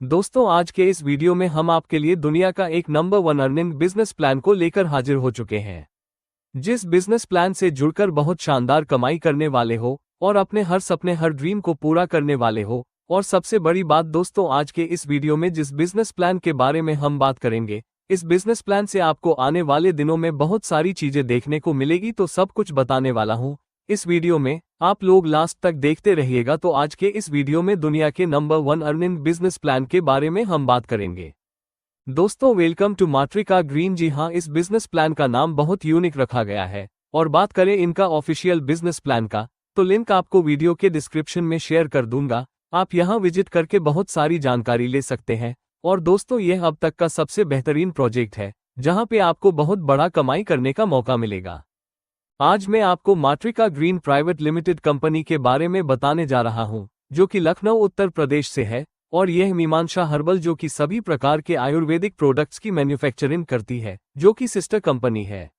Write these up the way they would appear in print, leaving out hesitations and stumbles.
दोस्तों, आज के इस वीडियो में हम आपके लिए दुनिया का एक नंबर 1 अर्निंग बिजनेस प्लान को लेकर हाजिर हो चुके हैं। जिस बिजनेस प्लान से जुड़कर बहुत शानदार कमाई करने वाले हो और अपने हर सपने हर ड्रीम को पूरा करने वाले हो। और सबसे बड़ी बात दोस्तों, आज के इस वीडियो में जिस बिजनेस प्लान के बारे में हम बात करेंगे, इस बिजनेस प्लान से आपको आने वाले दिनों में बहुत सारी चीजें देखने को मिलेगी, तो सब कुछ बताने वाला हूं इस वीडियो में। आप लोग लास्ट तक देखते रहिएगा। तो आज के इस वीडियो में दुनिया के नंबर 1 अर्निंग बिजनेस प्लान के बारे में हम बात करेंगे। दोस्तों, वेलकम टू माट्रिका ग्रीन। जी हां, इस बिजनेस प्लान का नाम बहुत यूनिक रखा गया है। और बात करें इनका ऑफिशियल बिजनेस प्लान का, तो लिंक आपको वीडियो के डिस्क्रिप्शन में शेयर कर दूंगा। आप यहां विजिट करके बहुत सारी जानकारी ले सकते हैं। और दोस्तों, यह अब तक का सबसे बेहतरीन प्रोजेक्ट है जहां पे आपको बहुत बड़ा कमाई करने का मौका मिलेगा। आज मैं आपको माट्रिका ग्रीन प्राइवेट लिमिटेड कंपनी के बारे में बताने जा रहा हूं, जो कि लखनऊ उत्तर प्रदेश से है। और यह मीमांसा हर्बल, जो कि सभी प्रकार के आयुर्वेदिक प्रोडक्ट्स की मैन्युफैक्चरिंग करती है, जो कि सिस्टर कंपनी है।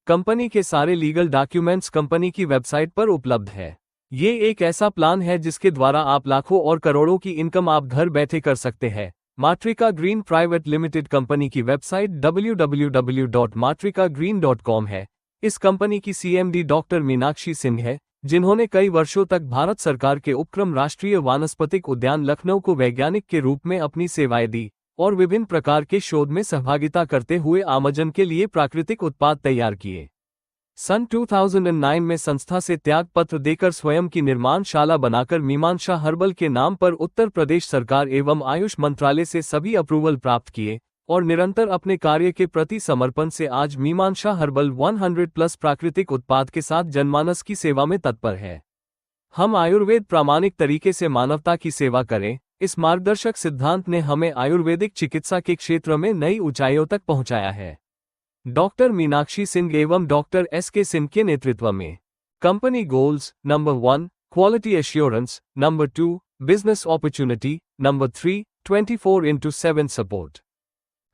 कंपनी के सारे लीगल डॉक्यूमेंट्स कंपनी की वेबसाइट पर उपलब्ध है। ये एक ऐसा प्लान है जिसके द्वारा आप लाखों और करोड़ों की इनकम आप घर बैठे कर सकते हैं। माट्रिका ग्रीन प्राइवेट लिमिटेड कंपनी की वेबसाइट www.matrikagreen.com है। इस कंपनी की सीएमडी डॉक्टर मीनाक्षी सिंह है, जिन्होंने कई वर्षों तक भारत सरकार के उपक्रम राष्ट्रीय वानस्पतिक उद्यान लखनऊ को वैज्ञानिक के रूप में अपनी सेवाएं दी और विभिन्न प्रकार के शोध में सहभागिता करते हुए आमजन के लिए प्राकृतिक उत्पाद तैयार किए। सन 2009 में संस्था से त्याग पत्र देकर स्वयं की निर्माणशाला बनाकर मीमांसा हर्बल के नाम पर उत्तर प्रदेश सरकार एवं आयुष मंत्रालय से सभी अप्रूवल प्राप्त किए और निरंतर अपने कार्य के प्रति समर्पण से आज मीमांसा हर्बल 100+ प्राकृतिक उत्पाद के साथ जनमानस की सेवा में तत्पर है। हम आयुर्वेद प्रामाणिक तरीके से मानवता की सेवा करें, इस मार्गदर्शक सिद्धांत ने हमें आयुर्वेदिक चिकित्सा के क्षेत्र में नई ऊंचाइयों तक पहुंचाया है। डॉक्टर मीनाक्षी सिंह एवं डॉक्टर एस.के. सिंह के नेतृत्व में company goals: number 1 quality assurance, number 2 business opportunity, number 3 24/7 support.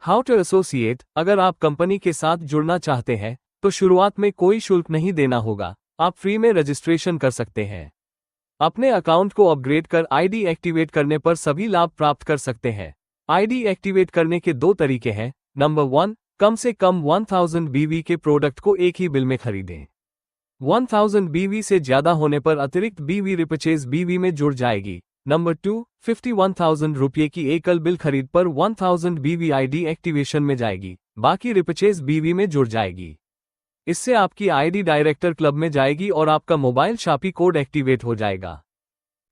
How to associate: अगर आप कंपनी के साथ जुड़ना चाहते हैं तो शुरुआत में कोई शुल्क नहीं देना होगा। आप फ्री में रजिस्ट्रेशन कर सकते हैं। अपने अकाउंट को अपग्रेड कर आईडी एक्टिवेट करने पर सभी लाभ प्राप्त कर सकते हैं। आईडी एक्टिवेट करने के 2 तरीके हैं। नंबर 1, कम से कम 1000 BV के प्रोडक्ट को एक ही बिल में खरीदें। 1000 BV से ज्यादा होने पर अतिरिक्त BV रिपरचेज BV में जुड़ जाएगी। नंबर 2, 51,000 रुपये की एकल बिल खरीद पर 1000 BV आईडी एक्टिवेशन में जाएगी, बाकी रिपरचेज BV में जुड़ जाएगी। इससे आपकी आईडी डायरेक्टर क्लब में जाएगी और आपका मोबाइल शॉपी कोड एक्टिवेट हो जाएगा।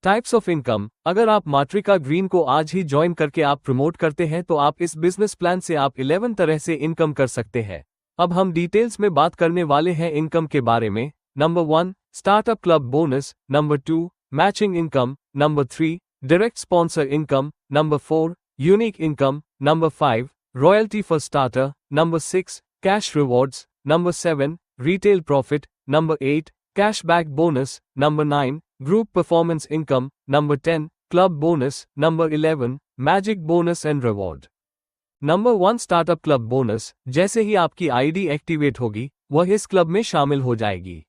टाइप्स ऑफ इनकम: अगर आप माट्रिका ग्रीन को आज ही ज्वाइन करके आप प्रमोट करते हैं तो आप इस बिजनेस प्लान से आप 11 तरह से इनकम कर सकते हैं। अब हम डिटेल्स में बात करने वाले हैं इनकम के बारे में। Number 1 startup club bonus, number 2 matching income, number 3 direct sponsor income, number 4 unique income, number 5 royalty for starter, number 6 cash rewards, number 7 retail profit, number 8 cashback bonus, number 9 group performance income, number 10 club bonus, number 11 magic bonus and reward. Number 1 startup club bonus: जैसे ही आपकी ID activate होगी, वह इस club में शामिल हो जाएगी।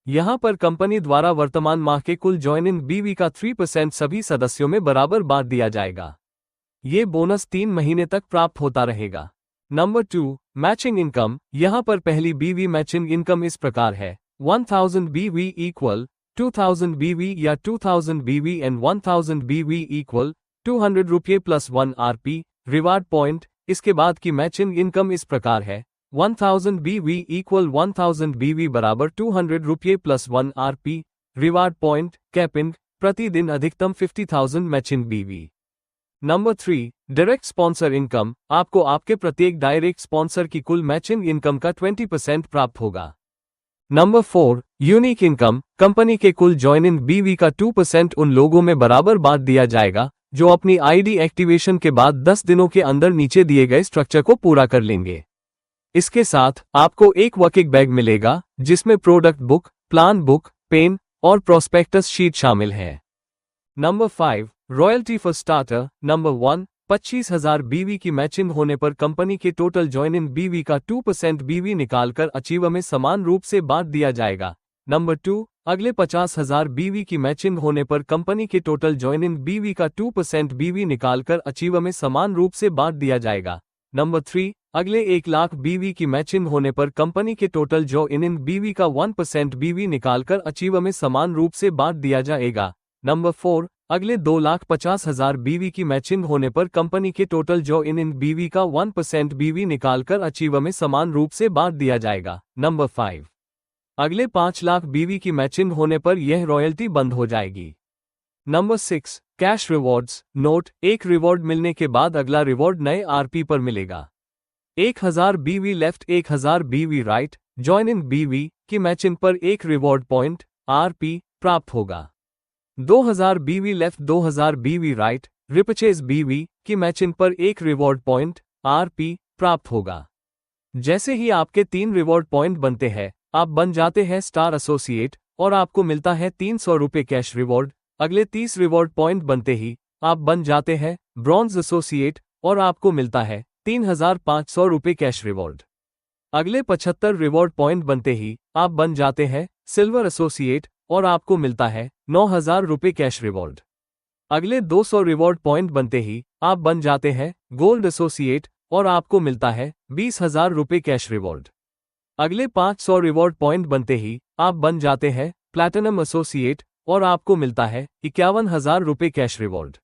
यहां पर कंपनी द्वारा वर्तमान माह के कुल ज्वाइनिंग BV का 3% सभी सदस्यों में बराबर बांट दिया जाएगा। ये बोनस 3 महीने तक प्राप्त होता रहेगा। नंबर 2 मैचिंग इनकम: यहां पर पहली BV मैचिंग इनकम इस प्रकार है: 1000 BV इक्वल 2000 BV या 2000 BV एंड 1000 BV इक्वल 200 रुपये प्लस 1 RP रिवार्ड पॉइंट। इसके बाद की मैचिंग इनकम इस प्रकार है: 1000 BV इक्वल 1000 BV बराबर 200 रुपये plus 1 RP reward point. Capping: प्रतिदिन अधिकतम 50,000 matching BV। Number 3 direct sponsor income: आपको आपके प्रत्येक डायरेक्ट स्पॉन्सर की कुल मैचिंग इनकम का 20% प्राप्त होगा। नंबर 4 यूनिक इनकम: कंपनी के कुल ज्वाइनिंग BV का 2% उन लोगों में बराबर बांट दिया जाएगा जो अपनी आईडी एक्टिवेशन के बाद 10 दिनों के अंदर नीचे दिए गए स्ट्रक्चर को पूरा कर लेंगे। इसके साथ आपको एक वर्किंग बैग मिलेगा जिसमें product book, plan book, pen और प्रोस्पेक्टस शीट शामिल है। Number 5 royalty for starter: number 1 25,000 BV की मैचिंग होने पर कंपनी के टोटल ज्वाइनिंग BV का 2% BV निकालकर अचीव में समान रूप से बांट दिया जाएगा। नंबर 2 अगले 50,000 BV की मैचिंग होने पर कंपनी के टोटल ज्वाइनिंग BV का 2% BV निकालकर अचीव में समान रूप से बांट दिया जाएगा। नंबर 3, अगले 1 लाख BV की मैचिंग होने पर कंपनी के टोटल ज्वाइनिंग BV का 1% BV निकालकर अचीव में समान रूप से बांट दिया जाएगा। नंबर 4, अगले 2,50,000 BV की मैचिंग होने पर कंपनी के टोटल ज्वाइनिंग BV का 1% BV निकालकर अचीव में समान रूप से बांट दिया जाएगा। नंबर 5, अगले 5 लाख BV की मैचिंग होने पर यह रॉयल्टी बंद हो जाएगी। Number 6, cash rewards. नोट, एक रिवॉर्ड मिलने के बाद अगला रिवॉर्ड नए RP पर मिलेगा। 1000 BV left 1000 BV right joining BV की मैचिंग पर एक रिवॉर्ड पॉइंट RP प्राप्त होगा। 2000 BV left 2000 BV right repurchase BV की मैचिंग पर एक रिवॉर्ड पॉइंट RP प्राप्त होगा। जैसे ही आपके 3 रिवॉर्ड पॉइंट बनते हैं, आप बन जाते हैं स्टार एसोसिएट और आपको मिलता है 300 रुपये कैश रिवॉर्ड। अगले 30 रिवॉर्ड पॉइंट बनते ही आप बन जाते हैं ब्रॉन्ज एसोसिएट और आपको मिलता है 3,500 रुपये कैश रिवॉर्ड। अगले 75 रिवॉर्ड पॉइंट बनते ही आप बन जाते हैं सिल्वर एसोसिएट और आपको मिलता है 9,000 रुपये कैश रिवॉर्ड। अगले 200 रिवॉर्ड पॉइंट बनते ही आप बन जाते हैं गोल्ड एसोसिएट और आपको मिलता है 20,000 रुपये कैश रिवॉर्ड। अगले 500 रिवॉर्ड पॉइंट बनते ही आप बन जाते हैं प्लैटिनम एसोसिएट और आपको मिलता है 51,000 रुपये कैश रिवॉर्ड।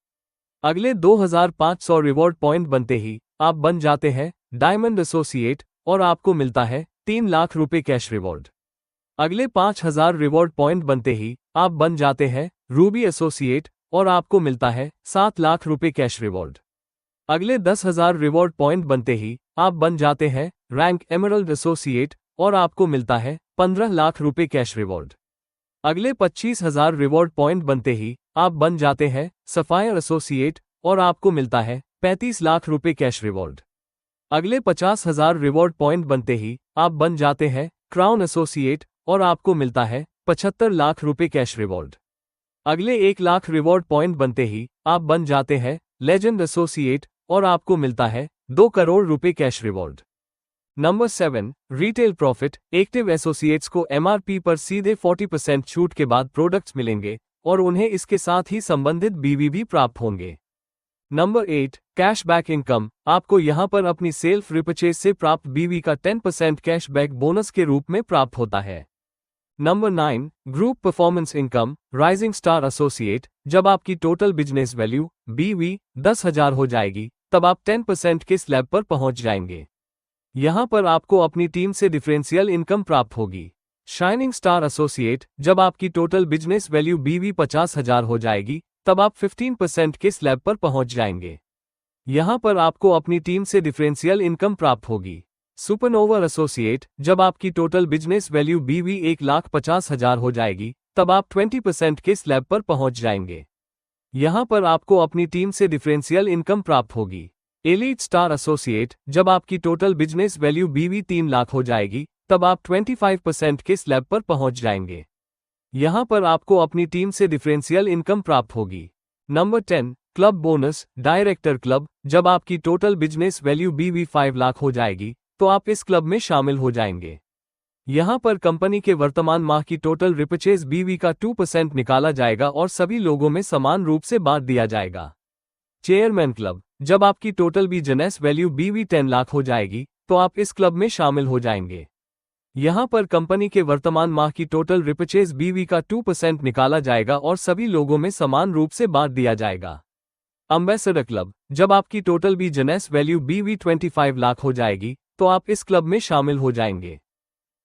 अगले 2,500 रिवॉर्ड पॉइंट बनते ही आप बन जाते हैं डायमंड एसोसिएट और आपको मिलता है 3 लाख रुपये कैश रिवॉर्ड। अगले 5,000 रिवॉर्ड पॉइंट बनते ही आप बन जाते हैं रूबी एसोसिएट और आपको मिलता है 7 लाख रुपये कैश रिवॉर्ड। अगले 10,000 रिवॉर्ड पॉइंट बनते ही आप बन जाते हैं रैंक एमरल्ड एसोसिएट और आपको मिलता है 15 लाख रुपये कैश रिवॉर्ड। अगले 25,000 रिवॉर्ड पॉइंट बनते ही आप बन जाते हैं सफायर एसोसिएट और आपको मिलता है 35 लाख रुपये कैश रिवॉर्ड। अगले 50,000 रिवॉर्ड पॉइंट बनते ही आप बन जाते हैं क्राउन एसोसिएट और आपको मिलता है 75 लाख रुपये कैश रिवॉर्ड। अगले 1 लाख रिवॉर्ड पॉइंट बनते ही आप बन जाते हैं लेजेंड एसोसिएट और आपको मिलता है 2 करोड़ रुपये cash reward. Number 7, retail profit. Active associates को MRP पर सीधे 40% छूट के बाद प्रोडक्ट्स मिलेंगे और उन्हें इसके साथ ही संबंधित BV भी प्राप्त होंगे। Number 8, cashback income. आपको यहां पर अपनी सेल्फ रिपर्चेज से प्राप्त BV का 10% कैशबैक बोनस के रूप में प्राप्त होता है। Number 9, group performance income. Rising star associate. जब आपकी टोटल बिजनेस वैल्यू BV 10,000 हो जाएगी तब आप 10% के स्लैब पर पहुंच जाएंगे। यहां पर आपको अपनी टीम से डिफरेंशियल इनकम प्राप्त होगी। Shining star associate. जब आपकी टोटल बिजनेस वैल्यू BV 50,000 हो जाएगी तब आप 15% के स्लैब पर पहुंच जाएंगे। यहां पर आपको अपनी टीम से डिफरेंशियल इनकम प्राप्त होगी। Supernova associate. जब आपकी टोटल बिजनेस वैल्यू BV 1,50,000 हो जाएगी तब आप 20% के स्लैब पर पहुंच जाएंगे। यहां पर आपको अपनी टीम से डिफरेंशियल इनकम प्राप्त होगी। Elite star associate. जब आपकी total business value BV 3 lakh हो जाएगी तब आप 25% के स्लैब पर पहुंच जाएंगे। यहां पर आपको अपनी टीम से डिफरेंशियल इनकम प्राप्त होगी। Number 10, club bonus. Director club. जब आपकी total business value BV 5 lakh हो जाएगी तो आप इस क्लब में शामिल हो जाएंगे। यहां पर कंपनी के वर्तमान माह की टोटल रिपर्चेज BV का 2% निकाला जाएगा और सभी लोगों में समान रूप से बांट दिया जाएगा। Chairman club. जब आपकी total business value BV 10 lakh हो जाएगी तो आप इस क्लब में शामिल हो जाएंगे। यहां पर कंपनी के वर्तमान माह की टोटल रिपर्चेज BV का 2% निकाला जाएगा और सभी लोगों में समान रूप से बांट दिया जाएगा। Ambassador club. जब आपकी total business value BV 25 lakh हो जाएगी तो आप इस क्लब में शामिल हो जाएंगे।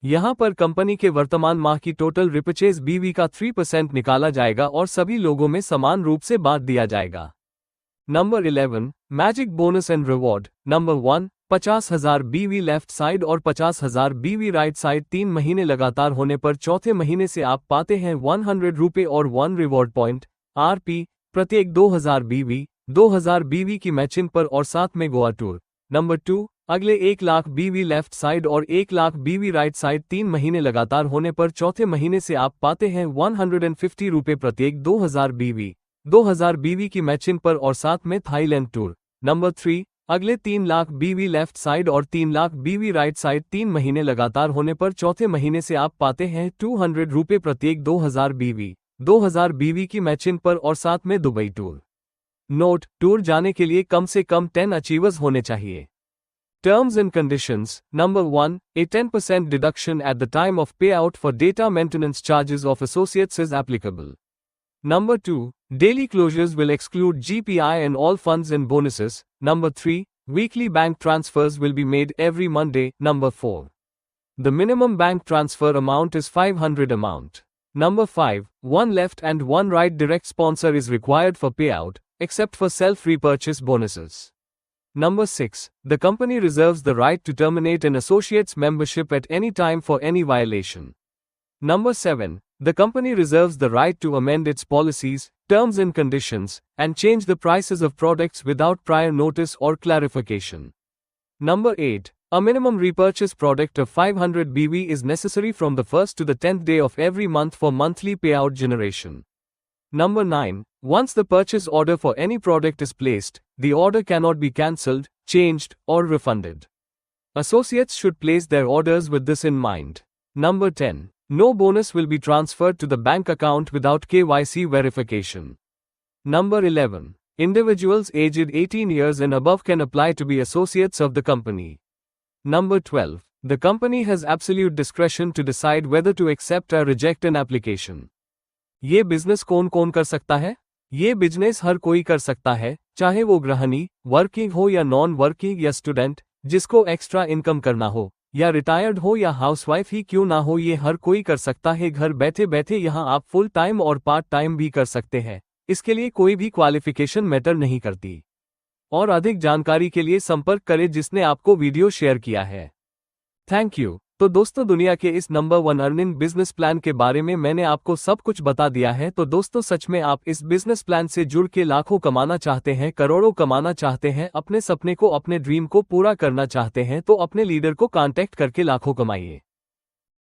यहां पर कंपनी के वर्तमान माह की टोटल रिपर्चेज BV का 3% निकाला जाएगा और सभी लोगों में समान रूप से बांट दिया जाएगा। Number 11, magic bonus and reward. Number 1, 50,000 BV left side और 50,000 BV राइट साइड 3 महीने लगातार होने पर चौथे महीने से आप पाते हैं 100 रुपये और 1 रिवॉर्ड पॉइंट RP प्रत्येक 2,000 BV की मैचिंग पर और साथ में गोवा टूर। नंबर 2, अगले 1 लाख BV लेफ्ट साइड और 1 लाख BV राइट साइड 3 महीने लगातार होने पर चौथे महीने से आप पाते हैं 150 रुपये प्रत्येक 2,000 BV की मैचिंग पर और साथ में थाईलैंड टूर। नंबर 3, अगले 3 लाख बीवी लेफ्ट साइड और 3 लाख बीवी राइट साइड 3 महीने लगातार होने पर चौथे महीने से आप पाते हैं 200 रुपये प्रत्येक 2000 बीवी की मैचिंग पर और साथ में दुबई टूर। नोट, टूर जाने के लिए कम से कम 10 अचीवर्स होने चाहिए। Terms and conditions. Number 1, a 10% deduction at the time of payout for data maintenance charges of associates is applicable. Number 2, daily closures will exclude GPI and all funds and bonuses. Number 3, weekly bank transfers will be made every Monday. Number 4, the minimum bank transfer amount is 500 amount. Number 5, one left and one right direct sponsor is required for payout, except for self-repurchase bonuses. Number 6, the company reserves the right to terminate an associate's membership at any time for any violation. Number 7, the company reserves the right to amend its policies, terms and conditions, and change the prices of products without prior notice or clarification. Number 8, a minimum repurchase product of 500 BV is necessary from the 1st to the 10th day of every month for monthly payout generation. Number 9, once the purchase order for any product is placed, the order cannot be cancelled, changed, or refunded. Associates should place their orders with this in mind. Number 10, no bonus will be transferred to the bank account without KYC verification. Number 11, individuals aged 18 years and above can apply to be associates of the company. Number 12, the company has absolute discretion to decide whether to accept or reject an application. ये business कौन कौन कर सकता है? ये business हर कोई कर सकता है, चाहे वो गृहिणी, वर्किंग हो या नॉन वर्किंग या स्टूडेंट, जिसको एक्स्ट्रा इनकम करना हो, या रिटायर्ड हो या हाउसवाइफ ही क्यों ना हो, ये हर कोई कर सकता है। घर बैठे बैठे यहाँ आप फुल टाइम और पार्ट टाइम भी कर सकते हैं। इसके लिए कोई भी क्वालिफिकेशन मैटर नहीं करती। और अधिक जानकारी के लिए संपर्क करें जिसने आपको वीडियो शेयर किया है। Thank you. तो दोस्तों, दुनिया के इस नंबर 1 अर्निंग बिजनेस प्लान के बारे में मैंने आपको सब कुछ बता दिया है। तो दोस्तों, सच में आप इस बिजनेस प्लान से जुड़ के लाखों कमाना चाहते हैं, करोड़ों कमाना चाहते हैं, अपने सपने को, अपने ड्रीम को पूरा करना चाहते हैं, तो अपने लीडर को कांटेक्ट करके लाखों कमाइए।